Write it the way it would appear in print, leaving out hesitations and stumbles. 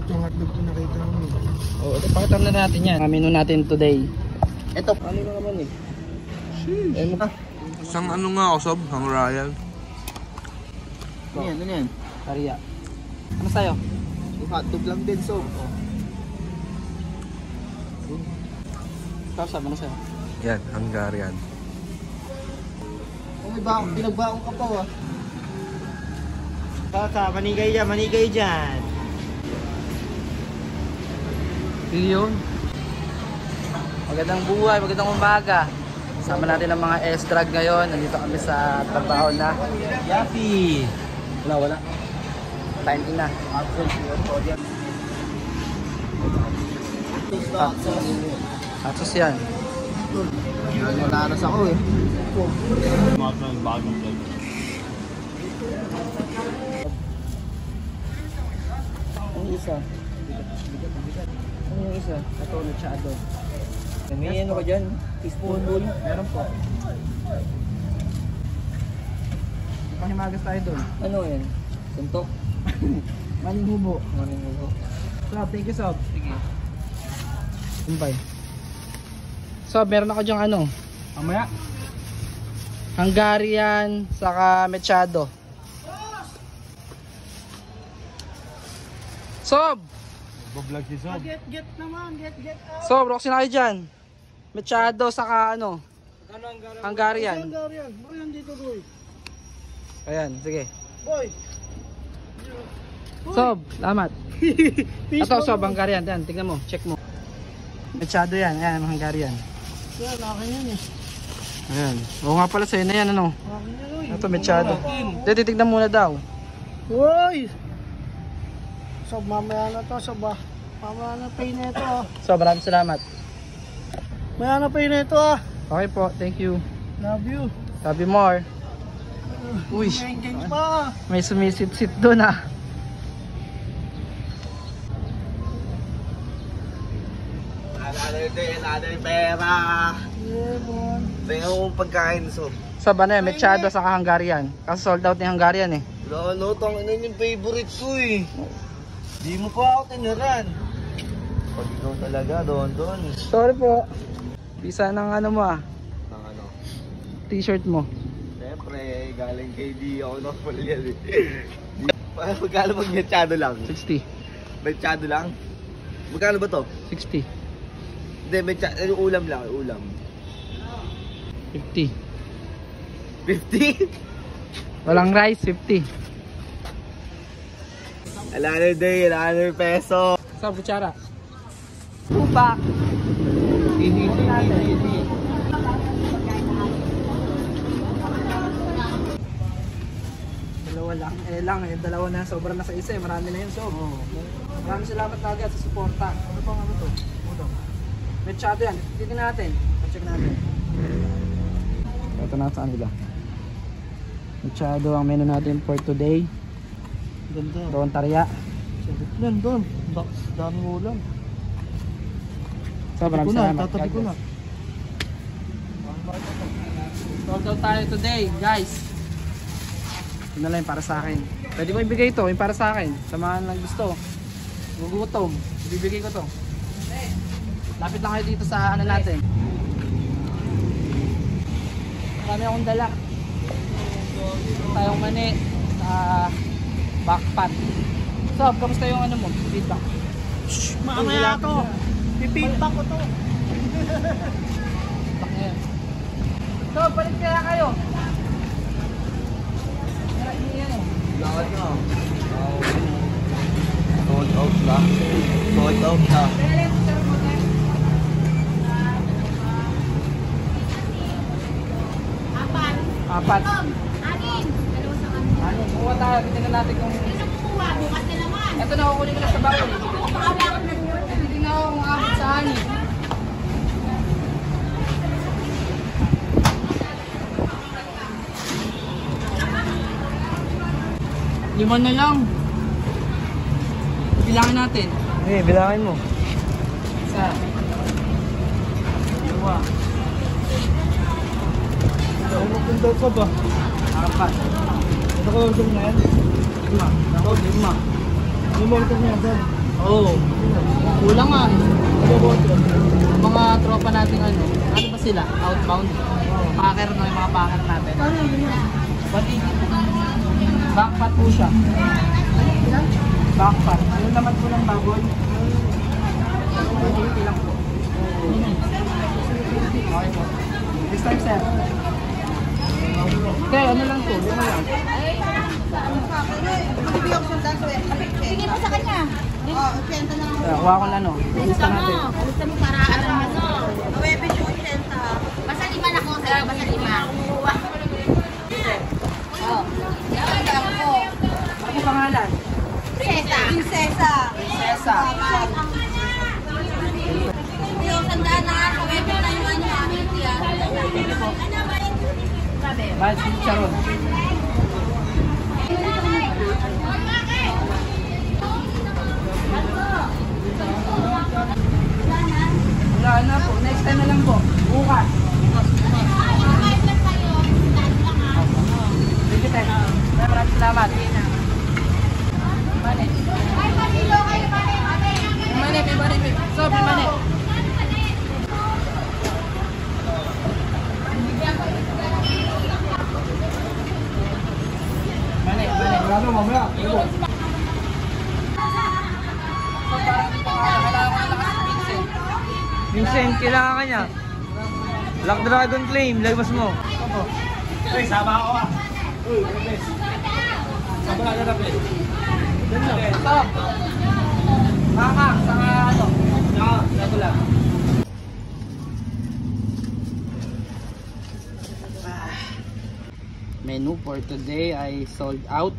Ito yung hotdog ko nakita mo. Oo, ipakita na natin yan. Menu natin today. Ito, ano na naman eh. Sheesh. Isang ano nga ako, Sob? Ang Royal. Ano yan? Ano yan? Kariya. Ano sa'yo? Hotdog lang din, so. Ikaw, Sob, ano sa'yo? Yan, Hungarian. Oh, may baong, pinagbaong ka pa, ah. Tata, manigay dyan. Yun. Magandang buhay, magandang umaga. Sama natin ang mga S-Drag ngayon. Nandito kami sa trabaho na Yapi. Wala. Time in na. Atos yan. Nalanas ako eh. Ang isa. Ano yung isa? Ito, mechado. May ano ka dyan? Teaspoon bowl? Meron po. Pahimagas tayo doon. Ano yan? Suntok? Maning hubo. Maning ulo. Sob, thank you, Sob. Sige. Kumpay. Sob, meron ako dyang ano. Mamaya? Hungarian, saka mechado. Sob! Bablog si Sob. Get naman, get out. Sob, roxin na kayo dyan. Mechado, saka ano. Hungarian. Hungarian. Boy, nandito boy. Ayan, sige. Boy! Sob, salamat. Ito, Sob, Hungarian. Yan, tignan mo, check mo. Mechado yan, ayan, Hungarian. Yan, akin yan eh. Ayan. Oo nga pala, sa'yo na yan, ano. Akin yan oy. Ito, mechado. Hindi, titignan muna daw. Uy! Sob, mamaya na to, Sob ah. Mamaya na pay na ito ah. So, maraming salamat. Mamaya na pay na ito ah. Okay po, thank you. Love you. Sabi more. Uy, Geng pa. may sumisit-sit doon ah. Another pera. Yeah, bon. Tingnan mo pagkain, Sob. So, ba na yun, mechado saka Hungarian. Kasi sold out ni Hungarian eh. Ano, tangin yung favorite ko eh. Di mo pa ako tiniran. Pag ikaw talaga, doon. Sorry po. Bisa ng ano mo ah, Nang ano? t-shirt mo. Siyempre, galing kay di ako na full yan eh. Magkano pag mechado lang? 60. Mechado lang? Magkano ba to? 60. Hindi, yung ulam lang, ulam. 50. 50? Walang rice, 50. Another day, another peso. So, kutsara. Upak. Dalawa lang. Dalawa na. Sobra na sa isa eh. Marami na yun, so. Maraming salamat agad sa suporta. Ano bang ano to? Mechado yan. Tignan natin. Check natin. Ito na sa kanila. Mechado ang menu natin for today. Ganda. Doon tarya. Sabit yan doon. Daming ulam. So, maraming salamat. Tatabi ko na. Sold out tayo today, guys. Ito na lang yung para sa akin. Pwede mo ibigay ito, yung para sa akin. Sa mga lang gusto. Gugutom. Ibibigay ko to. Lapit lang kayo dito sa ano natin. Marami akong dala. Tayong mani sa backpack. So, kamusta yung ano mo? Feedback. Mamaya to. Pipintak ko to. Feedback ngayon. So, balik kaya kayo. Lakad nga. Sold out na. Sold out na. Apat. Anin. Dalawa sa kanila. Ano? Kuha tayo. Tingnan natin kung... Ano kukuha? Bukas na naman. Ito na, kukunin ko na sa bago. Pakabakot na yun. Hindi na ako makakit sa ani. Lima na lang. Bilangin natin. Eh, bilangin mo. Isa. Dalawa. Ano magpundaw ka ba? Apat. Ito ko lang na yan. 5. Ako, 5. Ano mo ito niya dyan? Oo. Kulang nga. Mga tropa natin ano ba sila? Outbound. Packer no, yung mga packer natin. Bati. Backpack po siya. Backpack. Yung laman po ng baboy. 180 lang po. Okay po. Next time, sir. Okay, ano lang po? Ano lang? Sige mo sa kanya. Kuha ko na ano. Lista natin. Alista mo para ano. Basta 5 na ko sa'yo. Basta 5. Oh. Dapat ako. Ano pangalan? Prinsesa. Prinsesa. Yung sandaan na ako. Webe na yung ano. Bahal si Charon. Wala na po. Next time na lang po. Bukas. Thank you, Tek. Maraming salamat. Mane. Mane. Sob, mane. Mane. Grado, mamaya. Vincent, kailangan ka niya. Black Dragon Claim, lagpas mo. Uy, sama ako ah. Uy, Rebes. Sama ka na Rebes. Stop. Mama, sa ano? Ito lang. Menu for today ay sold out.